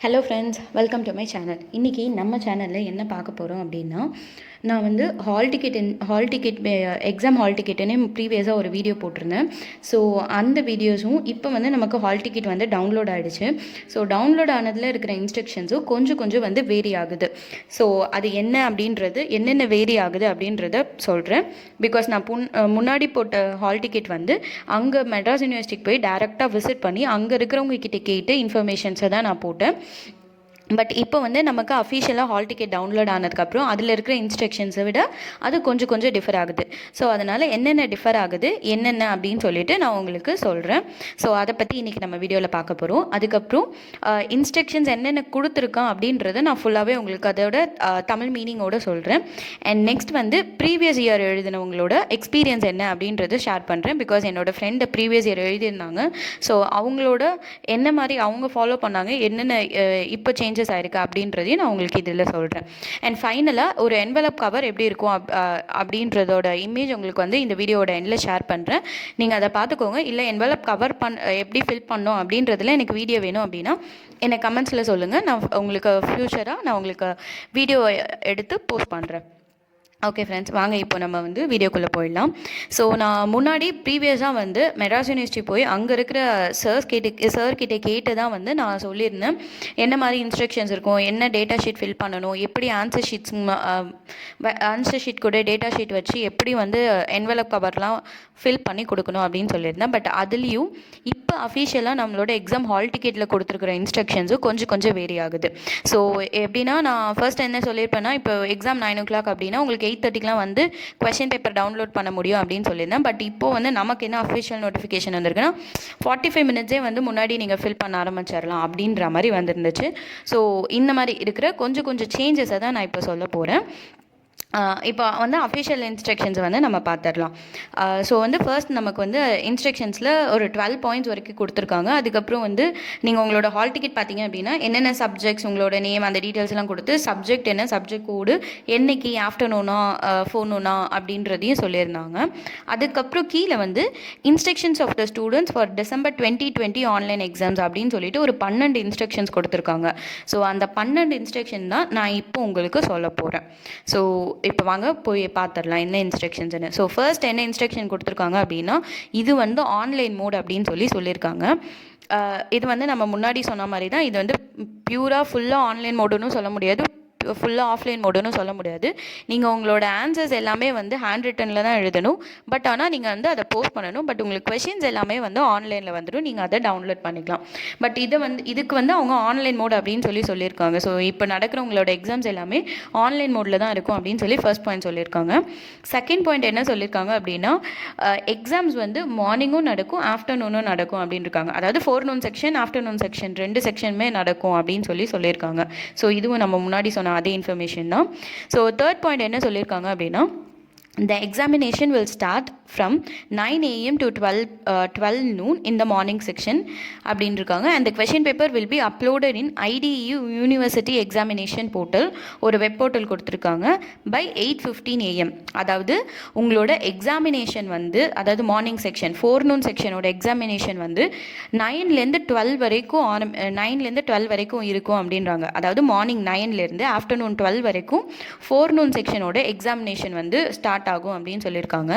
Hello friends, welcome to my channel. இன்றைக்கி நம்ம சேனலில் என்ன பார்க்க போகிறோம் அப்படின்னா, நான் வந்து எக்ஸாம் ஹால் டிக்கெட்டுன்னு ப்ரீவியஸாக ஒரு வீடியோ போட்டிருந்தேன். ஸோ அந்த வீடியோஸும் இப்போ வந்து நமக்கு ஹால் டிக்கெட் வந்து டவுன்லோட் ஆகிடுச்சு. ஸோ டவுன்லோட் ஆனதில் இருக்கிற இன்ஸ்ட்ரக்ஷன்ஸும் கொஞ்சம் வந்து வேரி ஆகுது. ஸோ அது என்ன அப்படின்றது, என்னென்ன வேரி ஆகுது அப்படின்றத சொல்கிறேன். பிகாஸ் நான் முன்னாடி போட்ட ஹால் டிக்கெட் வந்து அங்கே மெட்ராஸ் யூனிவர்சிட்டிக்கு போய் டேரெக்டாக விசிட் பண்ணி அங்கே இருக்கிறவங்க கிட்டே கேட்டு இன்ஃபர்மேஷன்ஸை தான் நான் போட்டேன். பட் இப்போ வந்து நமக்கு அஃபிஷியலாக ஹால் டிக்கெட் டவுன்லோட் ஆனதுக்கப்புறம் அதில் இருக்கிற இன்ஸ்ட்ரக்ஷன்ஸை விட அது கொஞ்சம் டிஃபர் ஆகுது. ஸோ அதனால் என்னென்ன டிஃபர் ஆகுது, என்னென்ன அப்படின்னு சொல்லிட்டு நான் உங்களுக்கு சொல்கிறேன். ஸோ அதை பற்றி இன்றைக்கி நம்ம வீடியோவில் பார்க்க போகிறோம். அதுக்கப்புறம் இன்ஸ்ட்ரக்ஷன்ஸ் என்னென்ன கொடுத்துருக்கோம் அப்படின்றத நான் ஃபுல்லாகவே உங்களுக்கு அதோட தமிழ் மீனிங்கோடு சொல்கிறேன். அண்ட் நெக்ஸ்ட் வந்து ப்ரீவியஸ் இயர் எழுதினவங்களோட எக்ஸ்பீரியன்ஸ் என்ன அப்படின்றத ஷேர் பண்ணுறேன். பிகாஸ் என்னோடய ஃப்ரெண்டு ப்ரீவியஸ் இயர் எழுதியிருந்தாங்க. ஸோ அவங்களோட என்ன மாதிரி அவங்க ஃபாலோ பண்ணாங்க, என்னென்ன இப்போ சேஞ்சஸ் ஆயிருக்கு அப்படின்றதையும் நான் உங்களுக்கு இதில் சொல்கிறேன். அண்ட் ஃபைனலாக ஒரு என்வலப் கவர் எப்படி இருக்கும் அப்படின்றதோட இமேஜ் உங்களுக்கு வந்து இந்த வீடியோட எண்டில் ஷேர் பண்ணுறேன். நீங்கள் அதை பார்த்துக்கோங்க. இல்லை என்வலப் கவர் எப்படி ஃபில் பண்ணோம் அப்படின்றதுல எனக்கு வீடியோ வேணும் அப்படின்னா எனக்கு கமெண்ட்ஸில் சொல்லுங்கள். நான் உங்களுக்கு ஃப்யூச்சராக நான் உங்களுக்கு வீடியோ எடுத்து போஸ்ட் பண்ணுறேன். ஓகே ஃப்ரெண்ட்ஸ், வாங்க இப்போ நம்ம வந்து வீடியோக்குள்ளே போயிடலாம். ஸோ நான் முன்னாடி ப்ரீவியஸாக வந்து மெட்ராஸ் யூனிவர்சிட்டி போய் அங்கே இருக்கிற சார்கிட்ட கேட்டு தான் வந்து நான் சொல்லியிருந்தேன் என்ன மாதிரி இன்ஸ்ட்ரக்ஷன்ஸ் இருக்கும், என்ன டேட்டா ஷீட் ஃபில் பண்ணணும், எப்படி ஆன்சர் ஷீட் கூட டேட்டா ஷீட் வச்சு எப்படி வந்து என்வலப் கவர்லாம் ஃபில் பண்ணி கொடுக்கணும் அப்படின்னு சொல்லியிருந்தேன். பட் அதுலேயும் இப்போ அஃபிஷியலாக நம்மளோட எக்ஸாம் ஹால் டிக்கெட்டில் கொடுத்துருக்குற இன்ஸ்ட்ரக்ஷன்ஸும் கொஞ்சம் வேரி ஆகுது. ஸோ எப்படின்னா, நான் ஃபர்ஸ்ட் என்ன சொல்லியிருப்பேன்னா, இப்போ எக்ஸாம் 9 o'clock அப்படின்னா உங்களுக்கு 8:30 வந்து கொஸ்டின் பேப்பர் டவுன்லோட் பண்ண முடியும் அப்படின்னு சொல்லியிருந்தேன். பட் இப்போது வந்து நமக்கு என்ன அஃபிஷியல் நோட்டிஃபிகேஷன் வந்திருக்குன்னா 45 minutes வந்து முன்னாடி நீங்கள் ஃபில் பண்ண ஆரம்பிச்சிடலாம் அப்படின்ற மாதிரி வந்துருந்துச்சு. ஸோ இந்த மாதிரி இருக்கிற கொஞ்சம் சேஞ்சஸை தான் நான் இப்போ சொல்ல போகிறேன். இப்போ வந்து அஃபிஷியல் இன்ஸ்ட்ரக்ஷன்ஸ் வந்து நம்ம பார்த்துடலாம். ஸோ வந்து ஃபர்ஸ்ட் நமக்கு வந்து இன்ஸ்ட்ரக்ஷன்ஸில் ஒரு 12 points வரைக்கும் கொடுத்துருக்காங்க. அதுக்கப்புறம் வந்து நீங்கள் உங்களோட ஹால் டிக்கெட் பார்த்தீங்க அப்படின்னா என்னென்ன சப்ஜெக்ட்ஸ், உங்களோட நேம், அந்த டீட்டெயில்ஸ்லாம் கொடுத்து சப்ஜெக்ட் என்ன, சப்ஜெக்ட் கோடு, என்னைக்கு, ஆஃப்டர்நூனா ஃபோர்நூனா அப்படின்றதையும் சொல்லியிருந்தாங்க. அதுக்கப்புறம் கீழே வந்து instructions of the students for December 2020 online exams அப்படின்னு சொல்லிட்டு ஒரு 12 இன்ஸ்ட்ரக்ஷன்ஸ் கொடுத்துருக்காங்க. ஸோ அந்த 12 இன்ஸ்ட்ரக்ஷன் தான் நான் இப்போ உங்களுக்கு சொல்ல போகிறேன். ஸோ இப்போ வாங்க போய் பார்த்துடலாம் என்ன இன்ஸ்ட்ரக்ஷன்ஸ்னு. ஸோ ஃபர்ஸ்ட் என்ன இன்ஸ்ட்ரக்ஷன் கொடுத்துருக்காங்க அப்படின்னா, இது வந்து ஆன்லைன் மோட் அப்படின்னு சொல்லியிருக்காங்க. இது வந்து நம்ம முன்னாடி சொன்ன மாதிரி தான். இது வந்து பியூராக ஃபுல்லாக ஆன்லைன் மோடுன்னு சொல்ல முடியாது, ஃபுல்லாக ஆஃப்லைன் மோடுன்னு சொல்ல முடியாது. நீங்கள் உங்களோட ஆன்சர்ஸ் எல்லாமே வந்து ஹேண்ட் ரிட்டனில் தான் எழுதணும். பட் ஆனால் நீங்கள் வந்து அதை போஸ்ட் பண்ணணும். பட் உங்களுக்கு கொஷின்ஸ் எல்லாமே வந்து ஆன்லைனில் வந்துடும், நீங்கள் அதை டவுன்லோட் பண்ணிக்கலாம். பட் இதுக்கு வந்து அவங்க ஆன்லைன் மோட் அப்படின்னு சொல்லியிருக்காங்க. ஸோ இப்போ நடக்கிற உங்களோட எக்ஸாம்ஸ் எல்லாமே ஆன்லைன் மோடில் தான் இருக்கும் அப்படின்னு ஃபர்ஸ்ட் பாயிண்ட் சொல்லியிருக்காங்க. செகண்ட் பாயிண்ட் என்ன சொல்லியிருக்காங்க அப்படின்னா, எக்ஸாம்ஸ் வந்து மார்னிங்கும் நடக்கும், ஆஃப்டர்நூனும் நடக்கும் அப்படின்னு இருக்காங்க. அதாவது ஃபோர்நூன் செக்ஷன், ஆஃப்டர்நூன் செக்ஷன் 2 செக்ஷனுமே நடக்கும் அப்படின்னு சொல்லியிருக்காங்க. ஸோ இதுவும் நம்ம முன்னாடி சொன்ன அதே இன்ஃபர்மேஷன் தான். ஸோ தேர்ட் பாயிண்ட் என்ன சொல்லியிருக்காங்க அப்படின்னா, the examination will start from 9 a.m. to 12 noon in the morning section அப்படின்னு இருக்காங்க. and the question paper will be uploaded in IDEU University Examination Portal, ஒரு வெப் போர்ட்டல் கொடுத்துருக்காங்க, by 8:15 AM. அதாவது உங்களோட examination வந்து, அதாவது மார்னிங் செக்ஷன் ஃபோர்நூன் செக்ஷனோட எக்ஸாமினேஷன் வந்து 9லேருந்து 12 வரைக்கும் 9லேருந்து 12 வரைக்கும் இருக்கும் அப்படின்றாங்க. அதாவது மார்னிங் 9லேருந்து ஆஃப்டர்நூன் 12 வரைக்கும் ஃபோர்நூன் செக்ஷனோட எக்ஸாமினேஷன் வந்து ஸ்டார்ட் ஆகும் அப்படின்னு சொல்லியிருக்காங்க.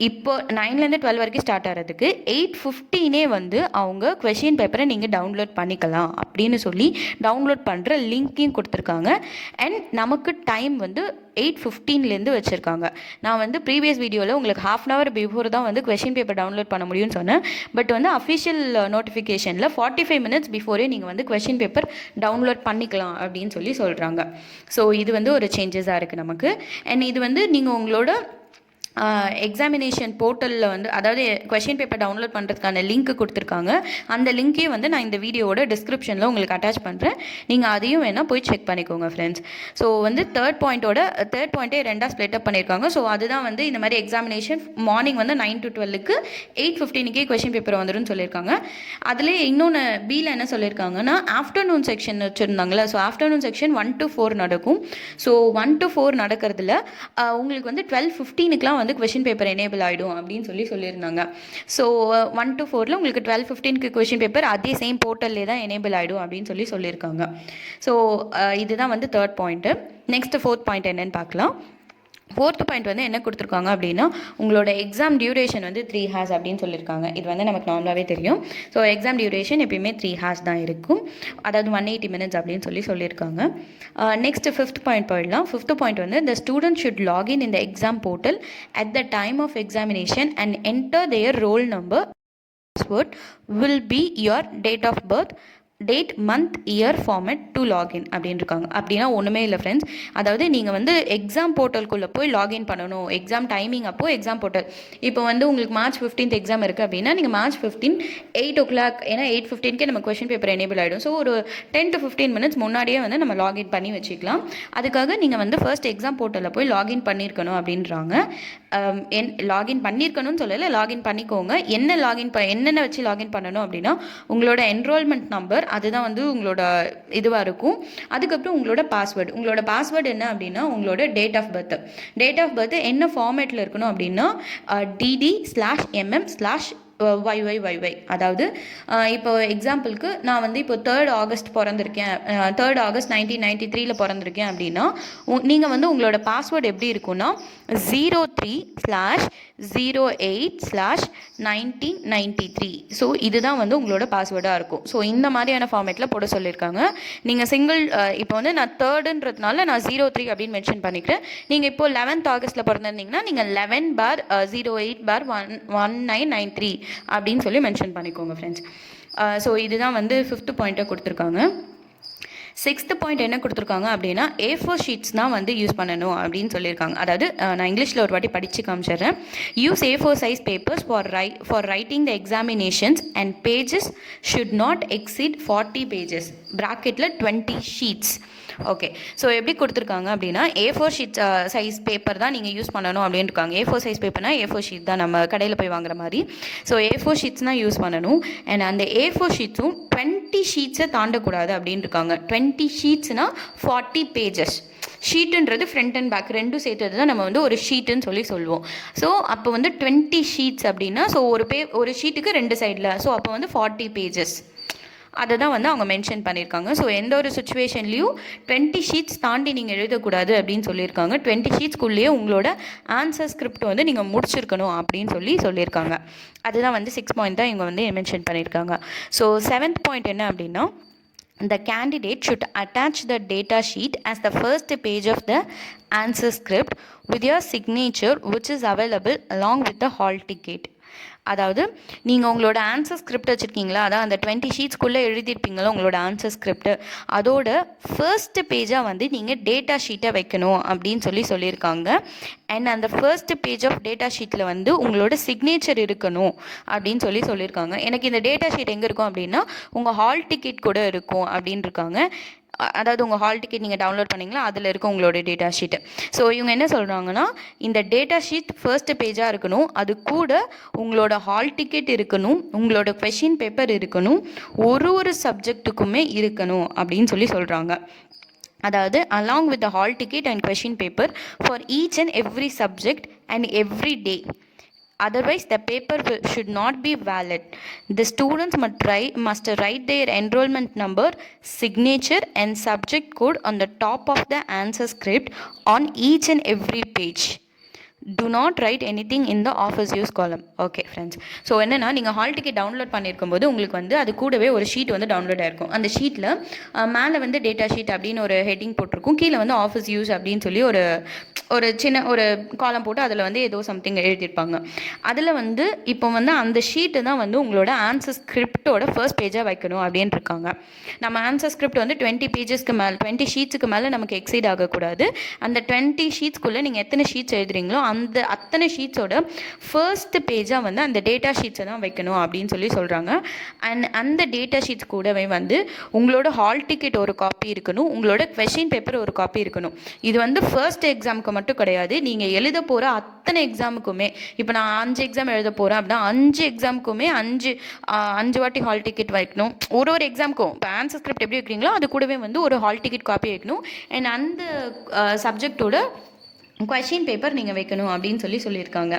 இப்போ 9லேருந்து 12 வரைக்கும் ஸ்டார்ட் ஆகிறதுக்கு 8:15 வந்து அவங்க கொஷின் பேப்பரை நீங்கள் டவுன்லோட் பண்ணிக்கலாம் அப்படின்னு சொல்லி டவுன்லோட் பண்ணுற லிங்க்கையும் கொடுத்துருக்காங்க. அண்ட் நமக்கு டைம் வந்து 8:15 வச்சுருக்காங்க. நான் வந்து ப்ரீவியஸ் வீடியோவில் உங்களுக்கு 1/2 hour பிஃபோர் தான் வந்து கொஷின் பேப்பர் டவுன்லோட் பண்ண முடியும்னு சொன்னேன். பட் வந்து அஃபிஷியல் நோட்டிஃபிகேஷனில் 45 minutes பிஃபோரே நீங்கள் வந்து கொஷின் பேப்பர் டவுன்லோட் பண்ணிக்கலாம் அப்படின்னு சொல்கிறாங்க. ஸோ இது வந்து ஒரு சேஞ்சஸாக இருக்குது நமக்கு. அண்ட் இது வந்து நீங்கள் உங்களோட எக்ஸாமினேஷன் போர்ட்டலில் வந்து, அதாவது கொஷின் பேப்பர் டவுன்லோட் பண்ணுறதுக்கான லிங்க் கொடுத்துருக்காங்க. அந்த லிங்க்கே வந்து நான் இந்த வீடியோவோட டிஸ்கிரிப்ஷனில் உங்களுக்கு அட்டாச் பண்ணுறேன். நீங்கள் அதையும் வேணால் போய் செக் பண்ணிக்கோங்க ஃப்ரெண்ட்ஸ். ஸோ வந்து தேர்ட் பாயிண்ட்டே ரெண்டாக ஸ்ப்ளிட் அப் பண்ணியிருக்காங்க. ஸோ அதுதான் வந்து இந்த மாதிரி எக்ஸாமினேஷன் மார்னிங் வந்து 9 to 12க்கு 8:15 கொஷின் பேப்பர் வந்துடும் சொல்லியிருக்காங்க. அதில் இன்னொன்று பியில் என்ன சொல்லியிருக்காங்கன்னா, ஆஃப்டர்நூன் செக்ஷன் வச்சுருந்தாங்களே, ஸோ ஆஃப்டர்நூன் செக்ஷன் 1 to 4 நடக்கும். ஸோ 1 to 4 நடக்கிறதுல உங்களுக்கு வந்து 12:15 வந்து கொஷின் பேப்பர் எனேபிள் ஆகிடும் அப்படின்னு சொல்லியிருந்தாங்க. ஸோ 1 to 4ல் உங்களுக்கு 12-15க்கு கொஷின் பேப்பர் அதே சேம் போர்ட்டல்லே தான் எனேபிள் ஆகிடும் அப்படின்னு சொல்லியிருக்காங்க. ஸோ இதுதான் வந்து 3rd point. Next 4th point என்னன்னு பார்க்கலாம். 4th பாயிண்ட் வந்து என்ன கொடுத்துருக்காங்க அப்படின்னா, உங்களோட எக்ஸாம் டியூரேஷன் வந்து 3 hours அப்படின்னு சொல்லியிருக்காங்க. இது வந்து நமக்கு நார்மலாகவே தெரியும். ஸோ எக்ஸாம் டியூரேஷன் எப்பயுமே 3 hours தான் இருக்கும், அதாவது 180 minutes அப்படின்னு சொல்லியிருக்காங்க. நெக்ஸ்ட் 5th பாயிண்ட் போயிடலாம். 5th பாயிண்ட் வந்து the student should log in the exam portal at the time of examination and enter their roll number. Password will be your date of birth, date, month, year, format to login அப்படின்னு இருக்காங்க. அப்படின்னா ஒன்றுமே இல்லை friends. அதாவது நீங்கள் வந்து exam போர்ட்டலுக்குள்ளே போய் login பண்ணணும். எக்ஸாம் டைமிங் அப்போது எக்ஸாம் போர்ட்டல் இப்போ வந்து உங்களுக்கு March 15th எக்ஸாம் இருக்குது அப்படின்னா நீங்கள் March 15 8 o'clock, ஏன்னா 8:15க்கே நம்ம கொஷின் பேப்பர் எனேபிள் ஆகிடும். ஸோ ஒரு 10 to 15 minutes முன்னாடியே வந்து நம்ம லாகின் பண்ணி வச்சுக்கலாம். அதுக்காக நீங்கள் வந்து ஃபர்ஸ்ட் எக்ஸாம் போர்ட்டலில் போய் லாகின் பண்ணியிருக்கணும் அப்படின்றாங்க. லாகின் பண்ணியிருக்கணும்னு சொல்லலை, லாகின் பண்ணிக்கோங்க. என்னென்ன வச்சு லாகின் பண்ணணும் அப்படின்னா, உங்களோட என்ரோல்மெண்ட் நம்பர் அதுதான் வந்து உங்களோட இதுவாக இருக்கும். அதுக்கப்புறம் உங்களோட பாஸ்வேர்டு என்ன அப்படின்னா, உங்களோட டேட் ஆஃப் பர்த் என்ன ஃபார்மேட்டில் இருக்கணும் அப்படின்னா dd/mm/YYYY. அதாவது இப்போ எக்ஸாம்பிளுக்கு நான் வந்து இப்போ 3rd August பிறந்திருக்கேன், 3rd August 1993 பிறந்திருக்கேன் அப்படின்னா நீங்கள் வந்து உங்களோட பாஸ்வேர்டு எப்படி இருக்குன்னா 03/08/1993. ஸோ இதுதான் வந்து உங்களோட பாஸ்வேர்டாக இருக்கும். ஸோ இந்த மாதிரியான ஃபார்மேட்டில் போட சொல்லியிருக்காங்க. நீங்கள் சிங்கிள் இப்போ வந்து நான் 3rd நான் 03 அப்படின்னு மென்ஷன் பண்ணிக்கிறேன். நீங்கள் இப்போ 11th August பிறந்திருந்தீங்கன்னா நீங்கள் 11/08/1993 அப்படின்னு மென்ஷன் பண்ணிக்கோங்க ஃப்ரெண்ட்ஸ். ஸோ இதுதான் வந்து 5th பாயிண்ட்டை கொடுத்துருக்காங்க. 6th பாயிண்ட் என்ன கொடுத்துருக்காங்க அப்படின்னா, A4 ஷீட்ஸ் தான் வந்து யூஸ் பண்ணணும் அப்படின்னு சொல்லியிருக்காங்க. அதாவது நான் இங்கிலீஷில் ஒரு வாட்டி படித்து காமிச்சிடுறேன். Use A4 size papers for writing the examinations and pages should not exceed 40 pages ப்ராக்கெட்டில் 20 sheets. ஓகே, ஸோ எப்படி கொடுத்துருக்காங்க அப்படின்னா, A4 ஷீட் சைஸ் பேப்பர் தான் நீங்கள் யூஸ் பண்ணணும் அப்படின்னு இருக்காங்க. A4 சைஸ் பேப்பர்னா A4 ஷீட் தான் நம்ம கடையில் போய் வாங்குற மாதிரி. ஸோ A4 ஷீட்ஸ் தான் யூஸ் பண்ணணும். அண்ட் அந்த A4 ஷீட்ஸும் 20 ஷீட்ஸை தாண்டக்கூடாது அப்படின்னு இருக்காங்க. 20 ஷீட்ஸ்னால் 40 pages. ஷீட்டுன்றது ஃப்ரண்ட் அண்ட் பேக் ரெண்டும் சேர்த்தது தான் நம்ம வந்து ஒரு ஷீட்டுன்னு சொல்லுவோம். ஸோ அப்போ வந்து 20 ஷீட்ஸ் அப்படின்னா, ஸோ ஒரு ஷீட்டுக்கு 2 சைடில், ஸோ அப்போ வந்து 40 pages. அதை தான் வந்து அவங்க மென்ஷன் பண்ணியிருக்காங்க. ஸோ எந்த ஒரு சுச்சுவேஷன்லேயும் 20 ஷீட்ஸ் தாண்டி நீங்கள் எழுதக்கூடாது அப்படின்னு சொல்லியிருக்காங்க. 20 ஷீட்ஸ்க்குள்ளேயே உங்களோட ஆன்சர் ஸ்கிரிப்ட் வந்து நீங்கள் முடிச்சிருக்கணும் அப்படின்னு சொல்லியிருக்காங்க. அதுதான் வந்து 6 பாயிண்ட் தான் இவங்க வந்து மென்ஷன் பண்ணியிருக்காங்க. ஸோ 7th பாயிண்ட் என்ன அப்படின்னா, the candidate should attach the data sheet as the first page of the answer script with your signature which is available along with the hall ticket. அதாவது நீங்கள் உங்களோட answer script வச்சுருக்கீங்களா, அதான் அந்த 20 ஷீட்ஸ்க்குள்ளே எழுதியிருப்பீங்களா உங்களோட answer script, அதோட ஃபர்ஸ்ட் பேஜாக வந்து நீங்கள் டேட்டா ஷீட்டை வைக்கணும் அப்படின்னு சொல்லியிருக்காங்க. அண்ட் அந்த ஃபர்ஸ்ட் பேஜ் ஆஃப் டேட்டா ஷீட்டில் வந்து உங்களோட சிக்னேச்சர் இருக்கணும் அப்படின்னு சொல்லியிருக்காங்க. எனக்கு இந்த டேட்டா ஷீட் எங்கே இருக்கும் அப்படின்னா, உங்கள் ஹால் டிக்கெட் கூட இருக்கும் அப்படின்னு இருக்காங்க. அதாவது உங்கள் ஹால் டிக்கெட் நீங்கள் டவுன்லோட் பண்ணிங்களா, அதில் இருக்கும் உங்களோட டேட்டா ஷீட்டு. ஸோ இவங்க என்ன சொல்கிறாங்கன்னா, இந்த டேட்டா ஷீட் ஃபர்ஸ்ட் பேஜாக இருக்கணும், அது கூட உங்களோட ஹால் டிக்கெட் இருக்கணும், உங்களோட கொஷின் பேப்பர் இருக்கணும், ஒரு சப்ஜெக்ட்டுக்குமே இருக்கணும் அப்படின்னு சொல்கிறாங்க. அதாவது along with the hall ticket and question paper for each and every subject and every day. Otherwise, the paper should not be valid. The students must write their enrollment number, signature and subject code on the top of the answer script on each and every page. Do not write anything in the office use column. Okay friends, so என்னென்னா நீங்கள் hall ticket download பண்ணியிருக்கும் போது உங்களுக்கு வந்து அது கூடவே ஒரு sheet வந்து download ஆகிருக்கும். அந்த ஷீட்டில் மேலே வந்து டேட்டா ஷீட் அப்படின்னு ஒரு ஹெட்டிங் போட்டிருக்கும், கீழே வந்து ஆஃபீஸ் யூஸ் அப்படின்னு சொல்லி ஒரு சின்ன ஒரு காலம் போட்டு அதில் வந்து ஏதோ சம்திங் எழுதியிருப்பாங்க. அதில் வந்து இப்போ வந்து அந்த ஷீட்டு தான் வந்து உங்களோட ஆன்சர் ஸ்கிரிப்டோட ஃபர்ஸ்ட் பேஜாக வைக்கணும் அப்படின்னு இருக்காங்க. நம்ம ஆன்சர் ஸ்கிரிப்ட் வந்து 20 பேஜஸ்க்கு மேலே 20 ஷீட்ஸுக்கு மேலே நமக்கு எக்ஸீட் ஆகக்கூடாது. அந்த 20 ஷீட்ஸ்க்குள்ளே நீங்கள் எத்தனை ஷீட்ஸ் எழுதுறீங்களோ அத்தனை ஷீட்ஸோட ஃபர்ஸ்ட் பேஜாக வந்து அந்த டேட்டா ஷீட்ஸை தான் வைக்கணும் அப்படின்னு சொல்கிறாங்க. அண்ட் அந்த டேட்டா ஷீட்ஸ் கூடவே வந்து உங்களோட ஹால் டிக்கெட் ஒரு காப்பி இருக்கணும், உங்களோட கொஷின் பேப்பர் ஒரு காப்பி இருக்கணும். இது வந்து ஃபர்ஸ்ட் எக்ஸாமுக்கு மட்டும் கிடையாது, நீங்கள் எழுத போகிற அத்தனை எக்ஸாமுக்குமே. இப்போ நான் 5 எக்ஸாம் எழுத போகிறேன் அப்படின்னா 5 எக்ஸாமுக்குமே 5 வாட்டி ஹால் டிக்கெட் வைக்கணும். ஒரு எக்ஸாமுக்கும் இப்போ ஆன்சர் ஸ்கிரிப்ட் எப்படி வைக்கிறீங்களோ அது கூடவே வந்து ஒரு ஹால் டிக்கெட் காப்பி வைக்கணும். அண்ட் அந்த சப்ஜெக்டோட கொஷின் பேப்பர் நீங்கள் வைக்கணும் அப்படின்னு சொல்லியிருக்காங்க.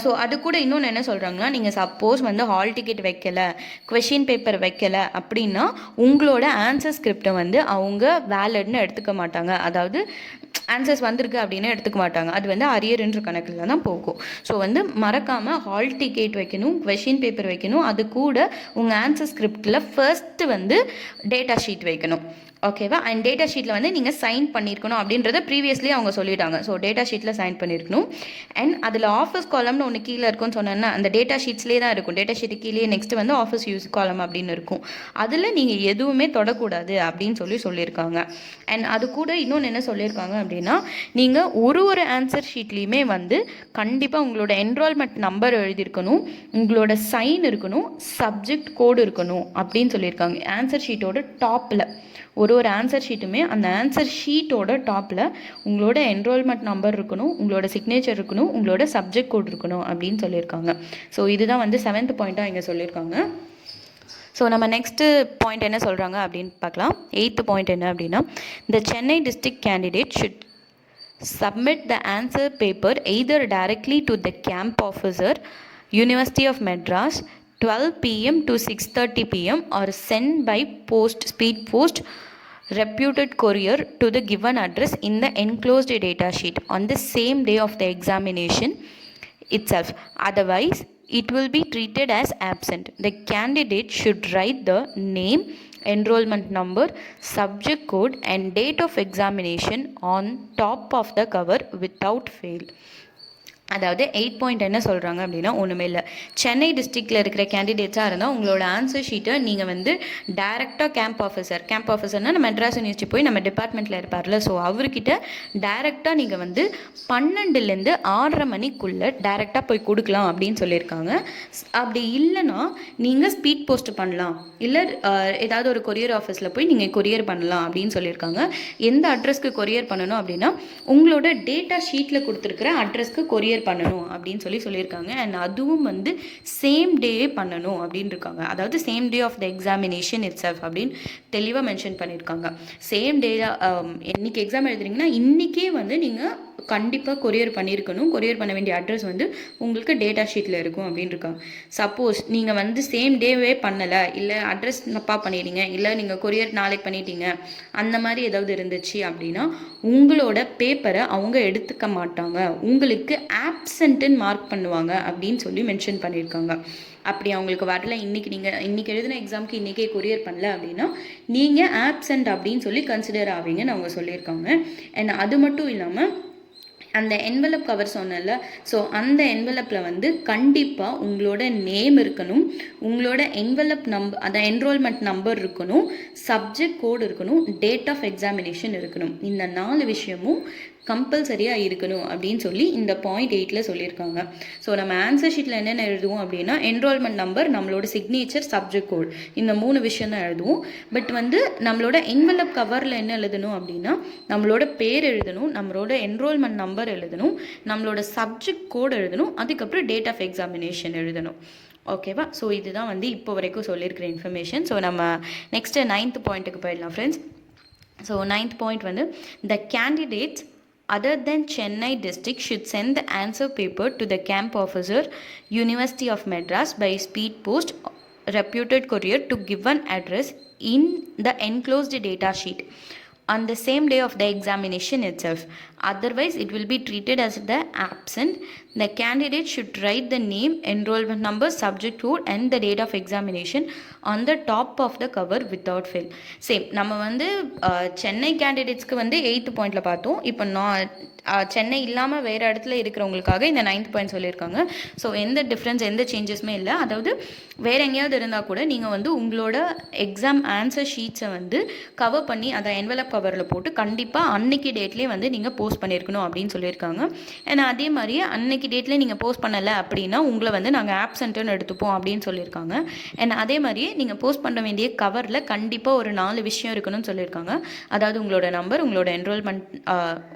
ஸோ அது கூட இன்னொன்று என்ன சொல்கிறாங்கன்னா, நீங்கள் சப்போஸ் வந்து ஹால் டிக்கெட் வைக்கலை, கொஷின் பேப்பர் வைக்கலை அப்படின்னா உங்களோட ஆன்சர் ஸ்கிரிப்டை வந்து அவங்க வேலிட்னு எடுத்துக்க மாட்டாங்க. அதாவது ஆன்சர்ஸ் வந்திருக்கு அப்படின்னு எடுத்துக்க மாட்டாங்க. அது வந்து அரியர்ன்ற கணக்கில் தான் போகும். ஸோ வந்து மறக்காமல் ஹால் டிக்கெட் வைக்கணும், கொஷின் பேப்பர் வைக்கணும், அது கூட உங்கள் ஆன்சர் ஸ்கிரிப்டில் ஃபர்ஸ்ட்டு வந்து டேட்டா ஷீட் வைக்கணும். ஓகேவா? அண்ட் டேட்டா ஷீட்டில் வந்து நீங்கள் சைன் பண்ணியிருக்கணும் அப்படின்றத ப்ரீவியஸ்லி அவங்க சொல்லிட்டாங்க. ஸோ டேட்டா ஷீட்டில் சைன் பண்ணியிருக்கணும். அண்ட் அதில் ஆஃபீஸ் காலம்னு ஒன்று கீழே இருக்கும்னு சொன்னேன்னா அந்த டேட்டா ஷீட்ஸ்லேயே தான் இருக்கும். டேட்டா ஷீட்டு கீழே நெக்ஸ்ட்டு வந்து ஆஃபீஸ் யூஸ் காலம் அப்படின்னு இருக்கும். அதில் நீங்கள் எதுவுமே தொடக்கூடாது அப்படின்னு சொல்லியிருக்காங்க. அண்ட் அது கூட இன்னொன்று என்ன சொல்லியிருக்காங்க அப்படின்னா, நீங்கள் ஒரு ஆன்சர் ஷீட்லேயுமே வந்து கண்டிப்பாக உங்களோட என்ரோல்மெண்ட் நம்பர் எழுதியிருக்கணும், உங்களோட சைன் இருக்கணும், சப்ஜெக்ட் கோடு இருக்கணும் அப்படின்னு சொல்லியிருக்காங்க. ஆன்சர் ஷீட்டோட டாப்பில் ஒரு ஆன்சர் ஷீட்டுமே அந்த ஆன்சர் ஷீட்டோட டாப்பில் உங்களோட என்ரோல்மெண்ட் நம்பர் இருக்கணும், உங்களோட சிக்னேச்சர் இருக்கணும், உங்களோட சப்ஜெக்ட் கோட் இருக்கணும் அப்படின்னு சொல்லியிருக்காங்க. ஸோ இதுதான் வந்து 7th பாயிண்ட்டாக இங்கே சொல்லியிருக்காங்க. ஸோ நம்ம நெக்ஸ்ட்டு பாயிண்ட் என்ன சொல்கிறாங்க அப்படின்னு பார்க்கலாம். 8th பாயிண்ட் என்ன அப்படின்னா, the Chennai district candidate should submit the answer paper either directly to the camp officer, University of Madras, 12 p.m. to 6:30 p.m. or send by speed post, reputed courier to the given address in the enclosed data sheet on the same day of the examination itself. Otherwise, it will be treated as absent. The candidate should write the name, enrollment number, subject code and date of examination on top of the cover without fail. அதாவது 8 point என்ன சொல்கிறாங்க அப்படின்னா, ஒன்றுமே இல்லை. சென்னை டிஸ்ட்ரிக்டில் இருக்கிற கேண்டிடேட்ஸாக இருந்தால் உங்களோட ஆன்சர் ஷீட்டை நீங்கள் வந்து டேரெக்டாக கேம்ப் ஆஃபீஸர்னால் நம்ம மெட்ராஸ் யூனிவர்சிட்டி போய் நம்ம டிபார்ட்மெண்ட்டில் இருப்பார்ல, ஸோ அவர்கிட்ட டேரெக்டாக நீங்கள் வந்து 12லேருந்து 6:30 மணிக்குள்ளே டேரெக்டாக போய் கொடுக்கலாம் அப்படின்னு சொல்லியிருக்காங்க. அப்படி இல்லைன்னா நீங்கள் ஸ்பீட் போஸ்ட் பண்ணலாம், இல்லை ஏதாவது ஒரு கொரியர் ஆஃபீஸில் போய் நீங்கள் கொரியர் பண்ணலாம் அப்படின்னு சொல்லியிருக்காங்க. எந்த அட்ரஸ்க்கு கொரியர் பண்ணணும் அப்படின்னா உங்களோட டேட்டா ஷீட்டில் கொடுத்துருக்குற அட்ரஸ்க்கு கொரியர் பண்ணணும் அப்படின்னு சொல்லியிருக்காங்க. அண்ட் அதுவும் வந்து சேம் டே பண்ணணும் அப்படின்னு இருக்காங்க. அதாவது same day of the examination itself அப்படின்னு தெளிவாக மென்ஷன் பண்ணியிருக்காங்க. சேம் டே இன்னைக்கு எக்ஸாம் எழுதுறீங்கன்னா இன்றைக்கே வந்து நீங்கள் கண்டிப்பாக கொரியர் பண்ணியிருக்கணும். கொரியர் பண்ண வேண்டிய அட்ரஸ் வந்து உங்களுக்கு டேட்டா ஷீட்டில் இருக்கும் அப்படின்னு இருக்காங்க. சப்போஸ் நீங்கள் வந்து சேம் டேவே பண்ணலை, இல்லை அட்ரஸ் தப்பாக பண்ணிடுங்க, இல்லை நீங்கள் கொரியர் நாளைக்கு பண்ணிட்டீங்க, அந்த மாதிரி ஏதாவது இருந்துச்சு அப்படின்னா உங்களோட பேப்பரை அவங்க எடுத்துக்க மாட்டாங்க, உங்களுக்கு ஆப்சண்ட்டுன்னு மார்க் பண்ணுவாங்க அப்படின்னு மென்ஷன் பண்ணியிருக்காங்க. அப்படி அவங்களுக்கு வரல, இன்றைக்கி எழுதின எக்ஸாமுக்கு இன்றைக்கே கொரியர் பண்ணல அப்படின்னா நீங்கள் ஆப்சண்ட் அப்படின்னு கன்சிடர் ஆவீங்கன்னு அவங்க சொல்லியிருக்காங்க. அண்ட் அது மட்டும் இல்லாமல் அந்த என்வலப் கவர் சொன்னல, ஸோ அந்த என்வலப்பில் வந்து கண்டிப்பாக உங்களோட நேம் இருக்கணும், உங்களோட என்வலப் நம்பர் அந்த என்ரோல்மெண்ட் நம்பர் இருக்கணும், சப்ஜெக்ட் கோடு இருக்கணும், டேட் ஆஃப் எக்ஸாமினேஷன் இருக்கணும். இந்த 4 விஷயமும் கம்பல்சரியாக இருக்கணும் அப்படின்னு இந்த பாயிண்ட் 8ல் சொல்லியிருக்காங்க. ஸோ நம்ம ஆன்சர் ஷீட்டில் என்னென்ன எழுதுவோம் அப்படின்னா என்ரோல்மெண்ட் நம்பர், நம்மளோட சிக்னேச்சர், சப்ஜெக்ட் கோட், இந்த 3 விஷயம் தான் எழுதுவோம். பட் வந்து நம்மளோட என்வலப் கவரில் என்ன எழுதணும் அப்படின்னா நம்மளோட பேர் எழுதணும், நம்மளோட என்ரோல்மெண்ட் நம்பர் எழுதணும், நம்மளோட சப்ஜெக்ட் கோட் எழுதணும், அதுக்கப்புறம் டேட் ஆஃப் எக்ஸாமினேஷன் எழுதணும். ஓகேவா? ஸோ இதுதான் வந்து இப்போ வரைக்கும் சொல்லியிருக்கிற இன்ஃபர்மேஷன். ஸோ நம்ம நெக்ஸ்ட்டு 9th பாயிண்ட்டுக்கு போயிடலாம் ஃப்ரெண்ட்ஸ். ஸோ 9th பாயிண்ட் வந்து the candidates other than Chennai district should send the answer paper to the camp officer, University of Madras by speed post, reputed courier to given address in the enclosed data sheet on the same day of the examination itself. Otherwise, it will be treated as the absent. The candidate should write the name, enrollment number, subject code and the date of examination on the top of the cover without fail. Same நம்ம வந்து சென்னை கேண்டிடேட்ஸ்க்கு வந்து 8th பாயிண்டில் பார்த்தோம். இப்போ சென்னை இல்லாமல் வேறு இடத்துல இருக்கிறவங்களுக்காக இந்த 9th பாயிண்ட் சொல்லியிருக்காங்க. ஸோ எந்த டிஃப்ரென்ஸ், எந்த சேஞ்சஸுமே இல்லை. அதாவது வேறு எங்கேயாவது இருந்தால் கூட நீங்கள் வந்து உங்களோட எக்ஸாம் ஆன்சர் ஷீட்ஸை வந்து கவர் பண்ணி அதை என்வலப் கவரில் போட்டு கண்டிப்பாக அன்னைக்கு டேட்லேயே வந்து நீங்கள் போஸ்ட் பண்ணியிருக்கணும் அப்படின்னு சொல்லியிருக்காங்க. ஏன்னா அதே மாதிரியே அன்னைக்கு டேட்லேயே நீங்கள் போஸ்ட் பண்ணலை அப்படின்னா உங்களை வந்து நாங்கள் ஆப்சண்ட்டுன்னு எடுத்துப்போம் அப்படின்னு சொல்லியிருக்காங்க. ஏன்னா அதே மாதிரியே நீங்கள் போஸ்ட் பண்ண வேண்டிய கவரில் கண்டிப்பாக ஒரு 4 விஷயம் இருக்கணும்னு சொல்லியிருக்காங்க. அதாவது உங்களோட நம்பர், உங்களோட என்ரோல்மெண்ட்,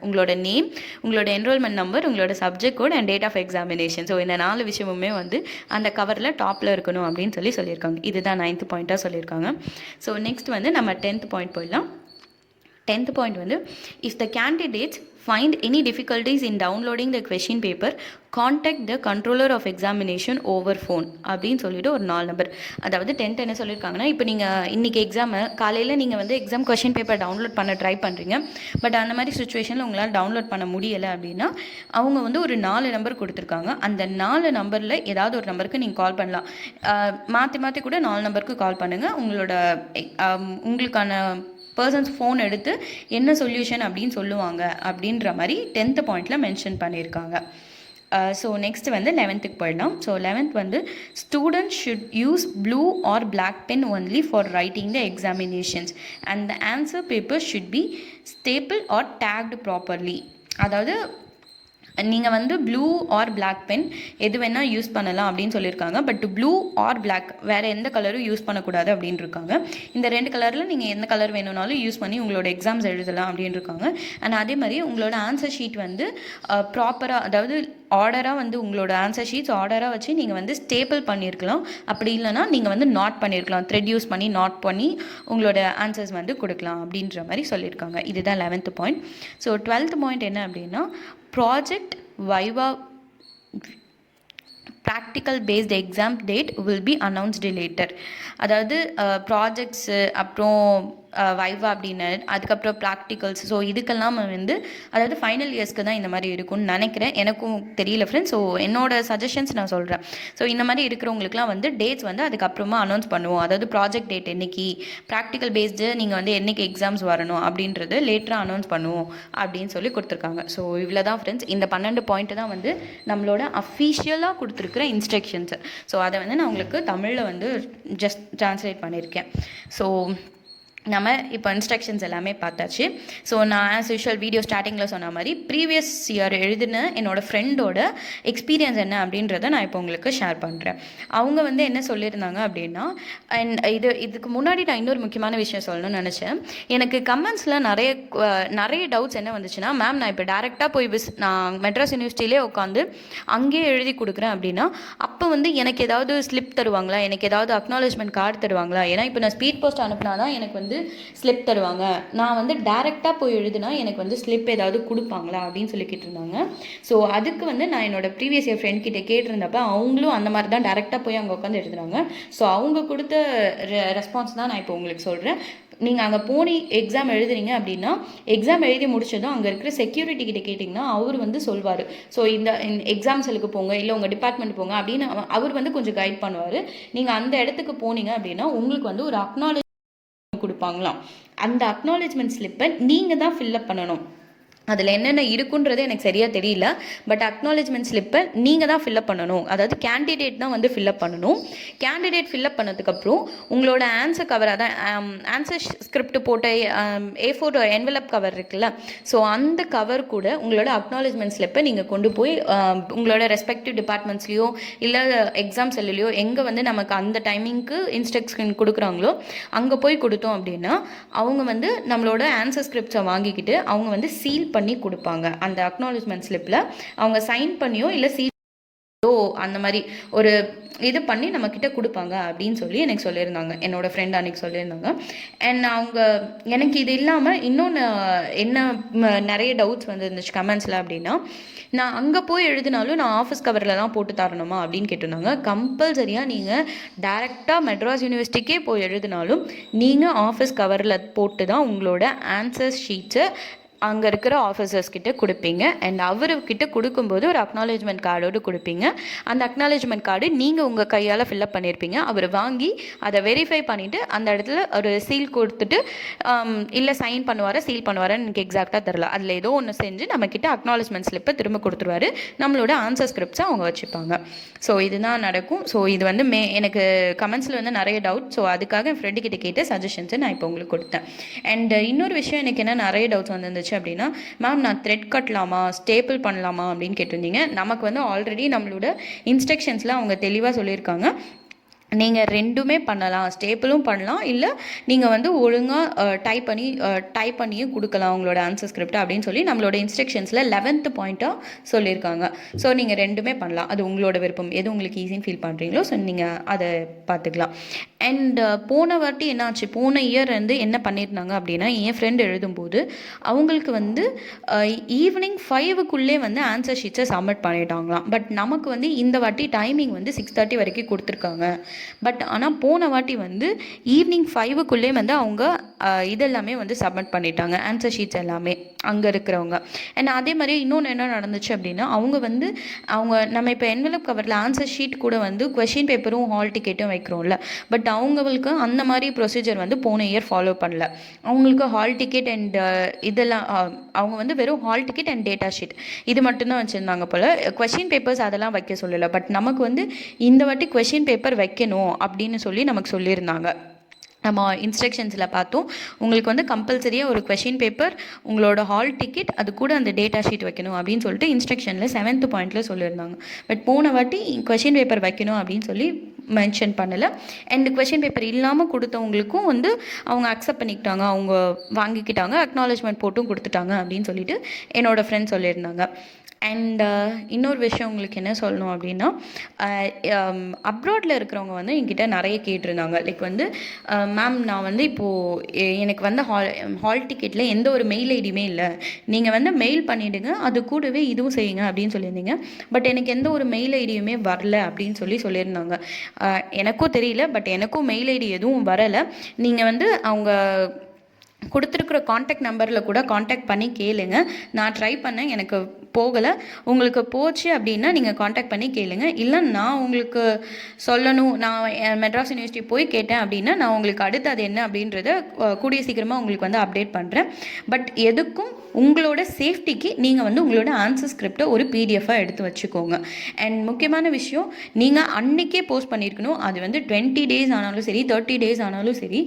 உங்களோட நேம், உங்களோட என்ரோல்மெண்ட் நம்பர், உங்களோட subject code and date of examination. So இந்த 4 விஷயமுமே வந்து அந்த கவரில் டாப்பில் இருக்கணும் அப்படின்னு சொல்லியிருக்காங்க. இதுதான் 9th பாயிண்ட்டாக சொல்லியிருக்காங்க. ஸோ நெக்ஸ்ட் வந்து நம்ம 10th பாயிண்ட் போயிடலாம். 10th point வந்து if the candidates find any difficulties in downloading the question paper contact the controller of examination over phone அப்படின்னு சொல்லிட்டு ஒரு 4 நம்பர். அதாவது 10th என்ன சொல்லியிருக்காங்கன்னா, இப்போ நீங்கள் இன்றைக்கி எக்ஸாமு காலையில் நீங்கள் வந்து எக்ஸாம் கொஷின் பேப்பர் டவுன்லோட் பண்ண ட்ரை பண்ணுறீங்க, பட் அந்த மாதிரி சுச்சுவேஷனில் உங்களால் டவுன்லோட் பண்ண முடியலை அப்படின்னா அவங்க வந்து ஒரு 4 நம்பர் கொடுத்துருக்காங்க. அந்த 4 நம்பரில் ஏதாவது ஒரு நம்பருக்கு நீங்கள் கால் பண்ணலாம். மாற்றி மாற்றி கூட 4 நம்பருக்கு கால் பண்ணுங்கள். உங்களுக்கான பர்சன்ஸ் ஃபோன் எடுத்து என்ன சொல்யூஷன் அப்படின்னு சொல்லுவாங்க அப்படின்ற மாதிரி 10th பாயிண்டில் மென்ஷன் பண்ணியிருக்காங்க. ஸோ நெக்ஸ்ட் வந்து 11th போயிடலாம். ஸோ 11th வந்து students should use blue or black pen only for writing the examinations and the answer paper should be staple or tagged properly. அதாவது நீங்கள் வந்து ப்ளூ ஆர் பிளாக் பென் எது வேணால் use பண்ணலாம் அப்படின்னு சொல்லியிருக்காங்க. பட் ப்ளூ ஆர் பிளாக் வேறு எந்த கலரும் யூஸ் பண்ணக்கூடாது அப்படின்னு இருக்காங்க. இந்த 2 கலரில் நீங்கள் எந்த கலர் வேணும்னாலும் யூஸ் பண்ணி உங்களோட எக்ஸாம்ஸ் எழுதலாம் அப்படின்னு இருக்காங்க. அண்ட் அதே மாதிரி உங்களோட ஆன்சர் ஷீட் வந்து ப்ராப்பராக, அதாவது ஆர்டராக வந்து உங்களோட ஆன்சர் ஷீட்ஸ் ஆர்டராக வச்சு நீங்கள் வந்து ஸ்டேபிள் பண்ணியிருக்கலாம். அப்படி இல்லைனா நீங்கள் வந்து நாட் பண்ணியிருக்கலாம், த்ரெட் யூஸ் பண்ணி நாட் பண்ணி உங்களோட ஆன்சர்ஸ் வந்து கொடுக்கலாம் அப்படின்ற மாதிரி சொல்லியிருக்காங்க. இதுதான் 11th point. So 12th point என்ன அப்படின்னா, project viva practical paste exam date will be announced later. அதாவது ப்ராஜெக்ட்ஸு அப்புறம் வைவா அப்படின்னு அதுக்கப்புறம் ப்ராக்டிகல்ஸ், ஸோ இதுக்கெல்லாம் வந்து அதாவது ஃபைனல் இயர்ஸ்க்கு தான் இந்த மாதிரி இருக்கும்னு நினைக்கிறேன். எனக்கும் தெரியல ஃப்ரெண்ட்ஸ். ஸோ என்னோட சஜஷன்ஸ் நான் சொல்கிறேன். ஸோ இந்த மாதிரி இருக்கிறவங்களுக்குலாம் வந்து டேட்ஸ் வந்து அதுக்கப்புறமா அனௌன்ஸ் பண்ணுவோம். அதாவது ப்ராஜெக்ட் டேட் என்னைக்கு, ப்ராக்டிக்கல் பேஸ்டு நீங்கள் வந்து என்னைக்கு எக்ஸாம்ஸ் வரணும் அப்படின்றது லேட்டராக அனௌன்ஸ் பண்ணுவோம் அப்படின்னு சொல்லி கொடுத்துருக்காங்க. ஸோ இவ்வளோ தான் ஃப்ரெண்ட்ஸ். இந்த 12 பாயிண்ட்டு தான் வந்து நம்மளோட அஃபீஷியலாக கொடுத்துருக்குற இன்ஸ்ட்ரக்ஷன்ஸு. ஸோ அதை வந்து நான் உங்களுக்கு தமிழில் வந்து ஜஸ்ட் ட்ரான்ஸ்லேட் பண்ணியிருக்கேன். ஸோ நம்ம இப்போ இன்ஸ்ட்ரக்ஷன்ஸ் எல்லாமே பார்த்தாச்சு. ஸோ நான் ஆஸ் யூஷுவல் வீடியோ ஸ்டார்டிங்கில் சொன்ன மாதிரி ப்ரீவியஸ் இயர் எழுதின என்னோடய ஃப்ரெண்டோட எக்ஸ்பீரியன்ஸ் என்ன அப்படின்றத நான் இப்போ உங்களுக்கு ஷேர் பண்ணுறேன். அவங்க வந்து என்ன சொல்லியிருந்தாங்க அப்படின்னா, அண்ட் இதுக்கு முன்னாடி நான் இன்னொரு முக்கியமான விஷயம் சொல்லணும்னு நினச்சேன். எனக்கு கமெண்ட்ஸில் நிறைய டவுட்ஸ் என்ன வந்துச்சுன்னா, மேம் நான் இப்போ டேரெக்டாக போய் நான் மெட்ராஸ் யூனிவர்சிட்டியிலே உட்காந்து அங்கேயே எழுதி கொடுக்குறேன் அப்படின்னா அப்போ வந்து எனக்கு ஏதாவது ஸ்லிப் தருவாங்களா, எனக்கு ஏதாவது அக்னாலேஜ்மெண்ட் கார்டு தருவாங்களா? ஏன்னா இப்போ நான் ஸ்பீட் போஸ்ட் அனுப்புனா தான் எனக்கு வந்து ஸ்லிப் தருவாங்க. நான் வந்து டைரெக்டாக போய் எழுதுனா எனக்கு வந்து ஸ்லிப் ஏதாவது கொடுப்பாங்களா அப்படின்னு சொல்லிக்கிட்டு இருந்தாங்க. ஸோ அதுக்கு வந்து நான் என்னோட ப்ரீவியஸ் இயர் ஃப்ரெண்ட் கிட்டே கேட்டிருந்தப்ப அவங்களும் அந்த மாதிரி தான் டேரெக்டாக போய் அங்கே உட்காந்து எழுதுனாங்க. ஸோ அவங்க கொடுத்த ரெஸ்பான்ஸ் தான் நான் இப்போ உங்களுக்கு சொல்கிறேன். நீங்கள் அங்கே போய் எக்ஸாம் எழுதுறீங்க அப்படின்னா எக்ஸாம் எழுதி முடிச்சதும் அங்கே இருக்கிற செக்யூரிட்டி கிட்ட கேட்டிங்கன்னா அவர் வந்து சொல்வார். ஸோ இந்த எக்ஸாம் செல்லுக்கு போங்க, இல்லை உங்கள் டிபார்ட்மெண்ட் போங்க அப்படின்னு அவர் வந்து கொஞ்சம் கைட் பண்ணுவார். நீங்கள் அந்த இடத்துக்கு போனீங்க அப்படின்னா உங்களுக்கு வந்து ஒரு அக்னாலேஜ் கொடுப்பாங்களாம். அந்த அக்னாலேஜ்மெண்ட் ஸ்லிப்பை நீங்கள் தான் ஃபில்அப் பண்ணணும். அதில் என்னென்ன இருக்குன்றது எனக்கு சரியாக தெரியல. பட் அக்னாலேஜ்மெண்ட் ஸ்லிப்பை நீங்கள் தான் ஃபில்அப் பண்ணணும். அதாவது கேண்டிடேட் தான் வந்து ஃபில்அப் பண்ணணும். கேண்டிடேட் ஃபில்அப் பண்ணதுக்கப்புறம் உங்களோட ஆன்சர் கவர், அதான் ஆன்சர் ஸ்கிரிப்ட் போட்ட A4 என்வலப் கவர் இருக்குல்ல, ஸோ அந்த கவர் கூட உங்களோட அக்னாலேஜ்மெண்ட் ஸ்லிப்பை நீங்கள் கொண்டு போய் உங்களோட ரெஸ்பெக்டிவ் டிபார்ட்மெண்ட்ஸ்லையோ இல்லை எக்ஸாம் செல்லுலையோ எங்கே வந்து நமக்கு அந்த டைமிங்க்கு இன்ஸ்ட்ரக்ஷன் கொடுக்குறாங்களோ அங்கே போய் கொடுத்தோம் அப்படின்னா அவங்க வந்து நம்மளோட ஆன்சர் ஸ்கிரிப்ட்ஸை வாங்கிக்கிட்டு அவங்க வந்து சீல் பண்ணி கொடுப்பாங்க. அந்த அக்னாலேஜ்மெண்ட் ஸ்லிப்பில் அவங்க சைன் பண்ணியோ இல்லை சீலோ அந்த மாதிரி ஒரு இது பண்ணி நம்மக்கிட்ட கொடுப்பாங்க அப்படின்னு சொல்லி எனக்கு சொல்லியிருந்தாங்க. என்னோடய ஃப்ரெண்ட் அன்றைக்கி சொல்லியிருந்தாங்க. அண்ட் அவங்க எனக்கு இது இல்லாமல் இன்னொன்று என்ன நிறைய டவுட்ஸ் வந்து இருந்துச்சு கமெண்ட்ஸில் அப்படின்னா, நான் அங்கே போய் எழுதினாலும் நான் ஆஃபீஸ் கவரில் தான் போட்டு தரணுமா அப்படின்னு கேட்டிருந்தாங்க. கம்பல்சரியாக நீங்கள் டைரெக்டாக மெட்ராஸ் யூனிவர்சிட்டிக்கே போய் எழுதினாலும் நீங்கள் ஆஃபீஸ் கவரில் போட்டு தான் உங்களோட ஆன்சர் ஷீட்ஸை அங்கே இருக்கிற ஆஃபீஸர்ஸ் கிட்ட கொடுப்பீங்க. அண்ட் அவர்கிட்ட கொடுக்கும்போது ஒரு அக்னாலேஜ்மெண்ட் கார்டோடு கொடுப்பீங்க. அந்த அக்னாலேஜ்மெண்ட் கார்டு நீங்கள் உங்கள் கையால் ஃபில்அப் பண்ணியிருப்பீங்க. அவர் வாங்கி அதை வெரிஃபை பண்ணிவிட்டு அந்த இடத்துல ஒரு சீல் கொடுத்துட்டு இல்லை சைன் பண்ணுவார் சீல் பண்ணுவாருன்னு எனக்கு எக்ஸாக்டாக தெரில. அதில் ஏதோ ஒன்று செஞ்சு நம்மக்கிட்ட அக்னாலேஜ்மெண்ட் ஸ்லிப்பை திரும்ப கொடுத்துருவாரு. நம்மளோட ஆன்சர் ஸ்கிரிப்ட்ஸை அவங்க வச்சுப்பாங்க. ஸோ இதுதான் நடக்கும். ஸோ இது வந்து எனக்கு கமெண்ட்ஸில் வந்து நிறைய டவுட். ஸோ அதுக்காக என் ஃப்ரெண்டு கிட்ட கேட்ட சஜஷன்ஸை நான் இப்போ உங்களுக்கு கொடுத்தேன். அண்ட் இன்னொரு விஷயம் எனக்கு என்ன நிறைய டவுட்ஸ் வந்துருந்துச்சு அப்படின்னா, மேம் நான் த்ரெட் கட்டலாமா, ஸ்டேபிள் பண்ணலாமா அப்படின்னு கேட்டிருந்தீங்க. நமக்கு வந்து ஆல்ரெடி நம்மளோட இன்ஸ்ட்ரக்ஷன்ஸில் அவங்க தெளிவாக சொல்லியிருக்காங்க. நீங்கள் ரெண்டுமே பண்ணலாம். ஸ்டேப்பிளும் பண்ணலாம், இல்லை நீங்கள் வந்து ஒழுங்காக டைப் பண்ணியும் கொடுக்கலாம் உங்களோட ஆன்சர் ஸ்கிரிப்ட் அப்படின்னு சொல்லி நம்மளோட இன்ஸ்ட்ரக்ஷன்ஸில் 11th பாயிண்ட்டாக சொல்லியிருக்காங்க. ஸோ நீங்கள் ரெண்டுமே பண்ணலாம், அது உங்களோட விருப்பம், எது உங்களுக்கு ஈஸின்னு ஃபீல் பண்ணுறீங்களோ ஸோ நீங்கள் அதை பார்த்துக்கலாம். அண்ட் போன வாட்டி என்னாச்சு, போன இயர் வந்து என்ன பண்ணியிருந்தாங்க அப்படின்னா, என் ஃப்ரெண்ட் எழுதும்போது அவங்களுக்கு வந்து ஈவினிங் 5க்குள்ளே வந்து ஆன்சர் ஷீட்ஸை சப்மிட் பண்ணிட்டாங்களாம். பட் நமக்கு வந்து இந்த வாட்டி டைமிங் வந்து 6:30 வரைக்கும் கொடுத்துருக்காங்க. பட் ஆனால் போன வாட்டி வந்து ஈவினிங் 5க்குள்ளே வந்து அவங்க இதெல்லாமே வந்து சப்மிட் பண்ணிட்டாங்க, ஆன்சர் ஷீட்ஸ் எல்லாமே அங்கே இருக்கிறவங்க. அண்ட் அதே மாதிரி இன்னொன்று என்ன நடந்துச்சு அப்படின்னா, அவங்க நம்ம இப்போ என்வலப் கவரில் ஆன்சர் ஷீட் கூட வந்து கொஷின் பேப்பரும் ஹால் டிக்கெட்டும் வைக்கிறோம்ல, பட் அவங்களுக்கு அந்த மாதிரி ப்ரொசீஜர் வந்து போன இயர் ஃபாலோ பண்ணல. அவங்களுக்கு ஹால் டிக்கெட் அண்ட் இதெல்லாம் அவங்க வந்து வெறும் hall ticket and data sheet இது மட்டும்தான் வச்சுருந்தாங்க போல். கொஷின் பேப்பர்ஸ் அதெல்லாம் வைக்க சொல்லலை. பட் நமக்கு வந்து இந்த வாட்டி கொஷின் பேப்பர் வைக்கணும் அப்படின்னு சொல்லி நமக்கு சொல்லியிருந்தாங்க. நம்ம இன்ஸ்ட்ரக்ஷன்ஸில் பார்த்தோம், உங்களுக்கு வந்து கம்பல்சரியாக ஒரு கொஷின் பேப்பர், உங்களோட ஹால் டிக்கெட், அது கூட அந்த டேட்டா ஷீட் வைக்கணும் அப்படின்னு சொல்லிட்டு இன்ஸ்ட்ரக்ஷனில் 7th பாயிண்டில் சொல்லியிருந்தாங்க. பட் போன வாட்டி கொஷின் பேப்பர் வைக்கணும் அப்படின்னு சொல்லி மென்ஷன் பண்ணலை. அண்ட் கொஷின் பேப்பர் இல்லாமல் கொடுத்தவங்களுக்கும் வந்து அவங்க அக்செப்ட் பண்ணிக்கிட்டாங்க, அவங்க வாங்கிக்கிட்டாங்க, அக்னாலஜ்மெண்ட் போட்டும் கொடுத்துட்டாங்க அப்படின்னு சொல்லிட்டு என்னோடய ஃப்ரெண்ட் சொல்லியிருந்தாங்க. அண்ட் இன்னொரு விஷயம் உங்களுக்கு என்ன சொல்லணும் அப்படின்னா, அப்ராடில் இருக்கிறவங்க வந்து என்கிட்ட நிறைய கேட்டிருந்தாங்க. லைக் வந்து மேம் நான் வந்து இப்போது எனக்கு வந்து ஹால் டிக்கெட்டில் எந்த ஒரு மெயில் ஐடியுமே இல்லை, நீங்கள் வந்து மெயில் பண்ணிவிடுங்க, அது கூடவே இதுவும் செய்யுங்க அப்படின்னு சொல்லியிருந்தீங்க. பட் எனக்கு எந்த ஒரு மெயில் ஐடியுமே வரல அப்படின்னு சொல்லியிருந்தாங்க. எனக்கும் தெரியல, பட் எனக்கும் மெயில் ஐடி எதுவும் வரலை. நீங்கள் வந்து அவங்க கொடுத்துருக்குற காண்டாக்ட் நம்பரில் கூட காண்டாக்ட் பண்ணி கேளுங்க. நான் ட்ரை பண்ணேன், எனக்கு போகலை. உங்களுக்கு போச்சு அப்படின்னா நீங்கள் காண்டாக்ட் பண்ணி கேளுங்க. இல்லை நான் உங்களுக்கு சொல்லணும், நான் மெட்ராஸ் யூனிவர்சிட்டி போய் கேட்டேன் அப்படின்னா நான் உங்களுக்கு அடுத்து அது என்ன அப்படின்றத கூடிய சீக்கிரமாக உங்களுக்கு வந்து அப்டேட் பண்ணுறேன். பட் எதுக்கும் உங்களோட சேஃப்டிக்கு நீங்கள் வந்து உங்களோட ஆன்சர் ஸ்கிரிப்டை ஒரு பிடிஎஃபாக எடுத்து வச்சுக்கோங்க. அண்ட் முக்கியமான விஷயம், நீங்கள் அன்றைக்கே போஸ்ட் பண்ணியிருக்கணும். அது வந்து 20 days ஆனாலும் சரி, 30 days ஆனாலும் சரி.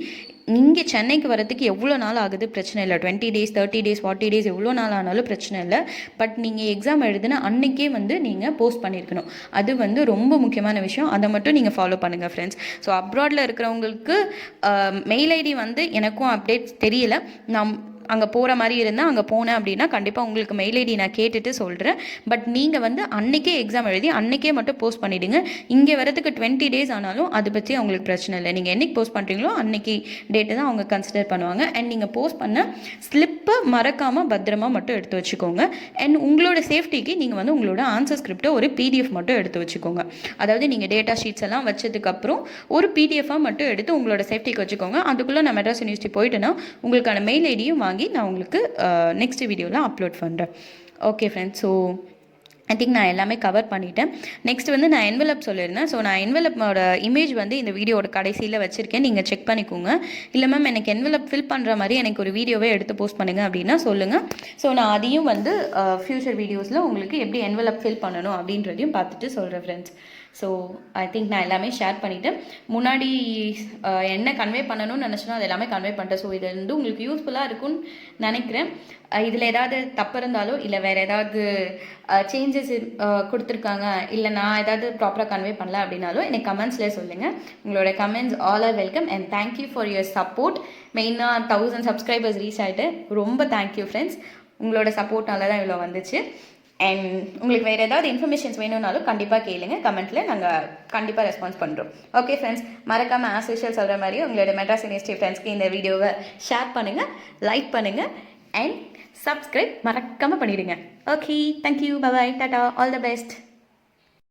இங்கே சென்னைக்கு வரத்துக்கு எவ்வளோ நாள் ஆகுது பிரச்சனை இல்லை, 20 days 30 days 40 days எவ்வளோ நாள் ஆனாலும் பிரச்சனை இல்லை. பட் நீங்கள் எக்ஸாம் எழுதுனா அன்றைக்கே வந்து நீங்கள் போஸ்ட் பண்ணியிருக்கணும். அது வந்து ரொம்ப முக்கியமான விஷயம், அதை மட்டும் நீங்கள் ஃபாலோ பண்ணுங்கள் ஃப்ரெண்ட்ஸ். ஸோ அப்ராடில் இருக்கிறவங்களுக்கு மெயில் ஐடி வந்து எனக்கும் அப்டேட் தெரியல. நான் அங்கே போகிற மாதிரி இருந்தால் அங்கே போனேன் அப்படின்னா கண்டிப்பாக உங்களுக்கு மெயில் ஐடி நான் கேட்டுட்டு சொல்கிறேன். பட் நீங்கள் வந்து அன்றைக்கே எக்ஸாம் எழுதி அன்றைக்கே மட்டும் போஸ்ட் பண்ணிவிடுங்க. இங்கே வரதுக்கு 20 days ஆனாலும் அதை பற்றி அவங்களுக்கு பிரச்சனை இல்லை. நீங்கள் என்றைக்கு போஸ்ட் பண்ணுறீங்களோ அன்றைக்கி டேட்டு தான் அவங்க கன்சிடர் பண்ணுவாங்க. அண்ட் நீங்கள் போஸ்ட் பண்ண ஸ்லிப்பை மறக்காமல் பத்திரமா மட்டும் எடுத்து வச்சுக்கோங்க. அண்ட் உங்களோட சேஃப்டிக்கு நீங்கள் வந்து உங்களோட ஆன்சர் ஸ்கிரிப்டை ஒரு பிடிஎஃப் மட்டும் எடுத்து வச்சுக்கோங்க. அதாவது நீங்கள் டேட்டா ஷீட்ஸ் எல்லாம் வச்சதுக்கப்புறம் ஒரு பிடிஎஃபாக மட்டும் எடுத்து உங்களோட சேஃப்டிக்கு வச்சுக்கோங்க. அதுக்குள்ளே நான் மெட்ராஸ் யூனிவர்சிட்டி போயிட்டேன்னா உங்களுக்கான மெயில் ஐடியும் வாங்கி நான் உங்களுக்கு நெக்ஸ்ட் வீடியோவில் அப்லோட் பண்ணுறேன். Okay friends, so I think நான் எல்லாமே கவர் பண்ணிட்டேன். நெக்ஸ்ட் வந்து நான் என்வலப் சொல்லியிருந்தேன். ஸோ நான் என்வலப்போட இமேஜ் வந்து இந்த வீடியோட கடைசியில் வச்சுருக்கேன், நீங்கள் செக் பண்ணிக்கோங்க. இல்லை மேம் எனக்கு என்வலப் ஃபில் பண்ணுற மாதிரி எனக்கு ஒரு வீடியோவே எடுத்து போஸ்ட் பண்ணுங்கள் அப்படின்னா சொல்லுங்கள். ஸோ நான் அதையும் வந்து ஃப்யூச்சர் வீடியோஸில் உங்களுக்கு எப்படி என்வலப் ஃபில் பண்ணணும் அப்படின்றதையும் பார்த்துட்டு சொல்கிறேன் ஃப்ரெண்ட்ஸ். ஸோ ஐ திங்க் நான் எல்லாமே ஷேர் பண்ணிவிட்டேன். முன்னாடி என்ன கன்வே பண்ணணும்னு நினச்சனோ அது எல்லாமே கன்வே பண்ணிட்டேன். ஸோ இது வந்து உங்களுக்கு யூஸ்ஃபுல்லாக இருக்கும்னு நினைக்கிறேன். இதில் ஏதாவது தப்பு இருந்தாலோ இல்லை வேறு ஏதாவது சேஞ்சஸ் கொடுத்துருக்காங்க, இல்லை நான் ஏதாவது ப்ராப்பராக கன்வே பண்ணல அப்படின்னாலும் எனக்கு கமெண்ட்ஸில் சொல்லுங்கள். உங்களோட comments all are welcome. And thank you for your support. மெயினாக 1000 subscribers ரீச் ஆகிட்டு ரொம்ப தேங்க்யூ ஃப்ரெண்ட்ஸ். உங்களோட சப்போர்ட்னால தான் இவ்வளோ வந்துச்சு. அண்ட் உங்களுக்கு வேறு ஏதாவது இன்ஃபர்மேஷன்ஸ் வேணும்னாலும் கண்டிப்பாக கேளுங்க, கமெண்ட்டில் நாங்கள் கண்டிப்பாக ரெஸ்பான்ஸ் பண்ணுறோம். ஓகே ஃப்ரெண்ட்ஸ், மறக்காமல் ஆஸ் யூஷுவல் சொல்கிற மாதிரி உங்களோட மெட்ராஸ் யூனிவர்சிட்டி ஃப்ரெண்ட்ஸ்க்கு இந்த வீடியோவை ஷேர் பண்ணுங்கள், லைக் பண்ணுங்கள் அண்ட் சப்ஸ்கிரைப் மறக்காமல் பண்ணிவிடுங்க. Okay, thank you, bye, Tata, all the best.